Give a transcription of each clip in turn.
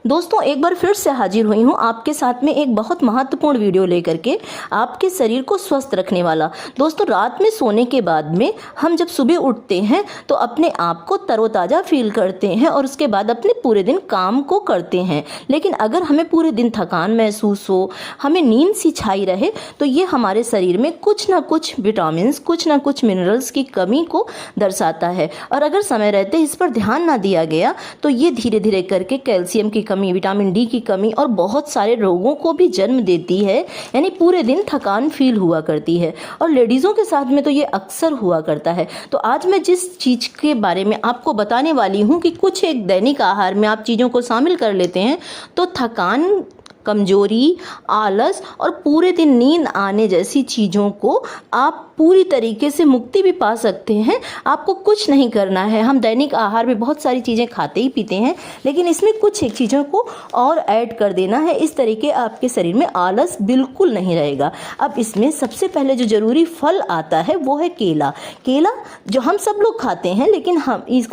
दोस्तों एक बार फिर से हाजिर हुई हूँ आपके साथ में एक बहुत महत्वपूर्ण वीडियो लेकर के, आपके शरीर को स्वस्थ रखने वाला। दोस्तों रात में सोने के बाद में हम जब सुबह उठते हैं तो अपने आप को तरोताज़ा फील करते हैं और उसके बाद अपने पूरे दिन काम को करते हैं। लेकिन अगर हमें पूरे दिन थकान महसूस हो, हमें नींद सी छाई रहे, तो ये हमारे शरीर में कुछ ना कुछ विटामिन्स, कुछ ना कुछ मिनरल्स की कमी को दर्शाता है। और अगर समय रहते इस पर ध्यान ना दिया गया तो ये धीरे धीरे करके कैल्शियम की कमी, विटामिन डी की कमी और बहुत सारे रोगों को भी जन्म देती है। यानी पूरे दिन थकान फील हुआ करती है और लेडीज़ों के साथ में तो ये अक्सर हुआ करता है। तो आज मैं जिस चीज़ के बारे में आपको बताने वाली हूँ कि कुछ एक दैनिक आहार में आप चीज़ों को शामिल कर लेते हैं तो थकान, कमजोरी, आलस और पूरे दिन नींद आने जैसी चीज़ों को आप पूरी तरीके से मुक्ति भी पा सकते हैं। आपको कुछ नहीं करना है। हम दैनिक आहार में बहुत सारी चीज़ें खाते ही पीते हैं, लेकिन इसमें कुछ एक चीज़ों को और ऐड कर देना है। इस तरीके आपके शरीर में आलस बिल्कुल नहीं रहेगा। अब इसमें सबसे पहले जो ज़रूरी फल आता है वो है केला। केला जो हम सब लोग खाते हैं, लेकिन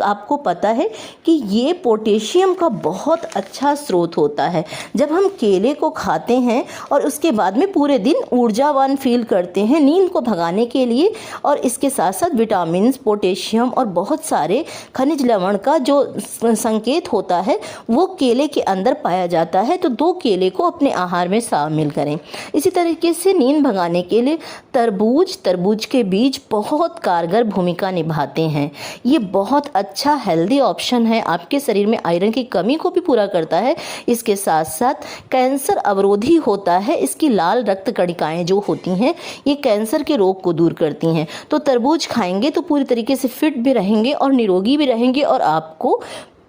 आपको पता है कि ये पोटेशियम का बहुत अच्छा स्रोत होता है। जब हम केले को खाते हैं और उसके बाद में पूरे दिन ऊर्जावान फील करते हैं नींद को भगाने के लिए, और इसके साथ साथ विटामिन्स, पोटेशियम और बहुत सारे खनिज लवण का जो संकेत होता है वो केले के अंदर पाया जाता है। तो 2 केले को अपने आहार में शामिल करें। इसी तरीके से नींद भगाने के लिए तरबूज के बीज बहुत कारगर भूमिका निभाते हैं। ये बहुत अच्छा हेल्दी ऑप्शन है, आपके शरीर में आयरन की कमी को भी पूरा करता है। इसके साथ साथ कैंसर अवरोधी होता है। इसकी लाल रक्त कणिकाएं जो होती हैं ये कैंसर के रोग को दूर करती हैं। तो तरबूज खाएंगे तो पूरी तरीके से फिट भी रहेंगे और निरोगी भी रहेंगे और आपको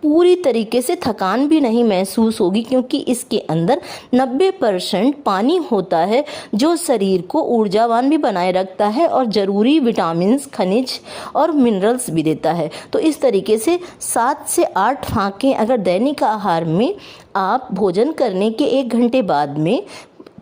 पूरी तरीके से थकान भी नहीं महसूस होगी, क्योंकि इसके अंदर 90% पानी होता है जो शरीर को ऊर्जावान भी बनाए रखता है और ज़रूरी विटामिन्स, खनिज और मिनरल्स भी देता है। तो इस तरीके से 7 से 8 फाँकें अगर दैनिक आहार में आप भोजन करने के 1 घंटे बाद में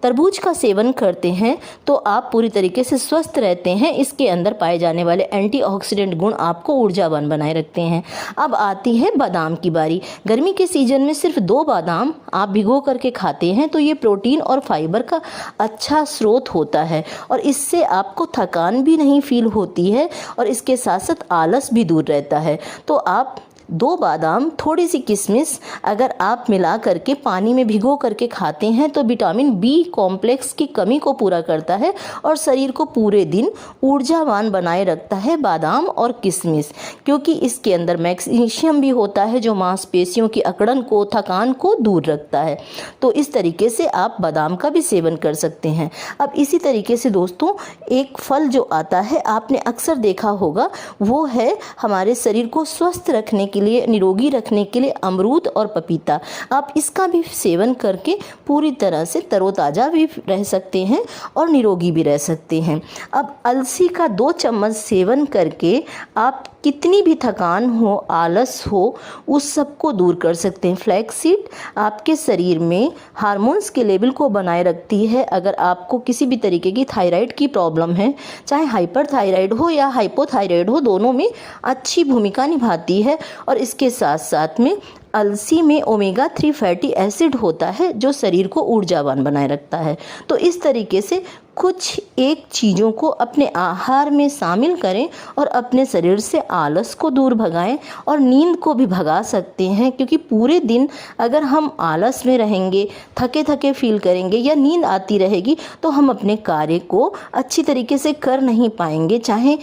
तरबूज का सेवन करते हैं तो आप पूरी तरीके से स्वस्थ रहते हैं। इसके अंदर पाए जाने वाले एंटीऑक्सीडेंट गुण आपको ऊर्जावान बनाए रखते हैं। अब आती है बादाम की बारी। गर्मी के सीजन में सिर्फ 2 बादाम आप भिगो करके खाते हैं तो ये प्रोटीन और फाइबर का अच्छा स्रोत होता है और इससे आपको थकान भी नहीं फील होती है और इसके साथ साथ आलस भी दूर रहता है। तो आप 2 बादाम, थोड़ी सी किशमिश अगर आप मिला करके पानी में भिगो करके खाते हैं तो विटामिन बी कॉम्प्लेक्स की कमी को पूरा करता है और शरीर को पूरे दिन ऊर्जावान बनाए रखता है बादाम और किशमिश, क्योंकि इसके अंदर मैग्नीशियम भी होता है जो मांसपेशियों की अकड़न को, थकान को दूर रखता है। तो इस तरीके से आप बादाम का भी सेवन कर सकते हैं। अब इसी तरीके से दोस्तों एक फल जो आता है आपने अक्सर देखा होगा, वो है हमारे शरीर को स्वस्थ रखने के लिए, निरोगी रखने के लिए अमरूद और पपीता। आप इसका भी सेवन करके पूरी तरह से तरोताज़ा भी रह सकते हैं और निरोगी भी रह सकते हैं। अब अलसी का 2 चम्मच सेवन करके आप कितनी भी थकान हो, आलस हो, उस सब को दूर कर सकते हैं। फ्लैक्सीड आपके शरीर में हार्मोन्स के लेवल को बनाए रखती है। अगर आपको किसी भी तरीके की थायराइड की प्रॉब्लम है, चाहे हाइपरथायराइड हो या हाइपोथायराइड हो, दोनों में अच्छी भूमिका निभाती है। और इसके साथ साथ में अलसी में ओमेगा 3 फैटी एसिड होता है जो शरीर को ऊर्जावान बनाए रखता है। तो इस तरीके से कुछ एक चीज़ों को अपने आहार में शामिल करें और अपने शरीर से आलस को दूर भगाएं और नींद को भी भगा सकते हैं, क्योंकि पूरे दिन अगर हम आलस में रहेंगे, थके थके फील करेंगे या नींद आती रहेगी तो हम अपने कार्य को अच्छी तरीके से कर नहीं पाएंगे, चाहे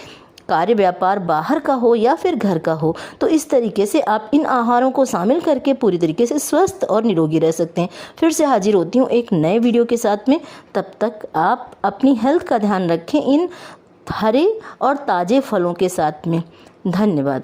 कार्य व्यापार बाहर का हो या फिर घर का हो। तो इस तरीके से आप इन आहारों को शामिल करके पूरी तरीके से स्वस्थ और निरोगी रह सकते हैं। फिर से हाजिर होती हूँ एक नए वीडियो के साथ में। तब तक आप अपनी हेल्थ का ध्यान रखें इन हरे और ताज़े फलों के साथ में। धन्यवाद।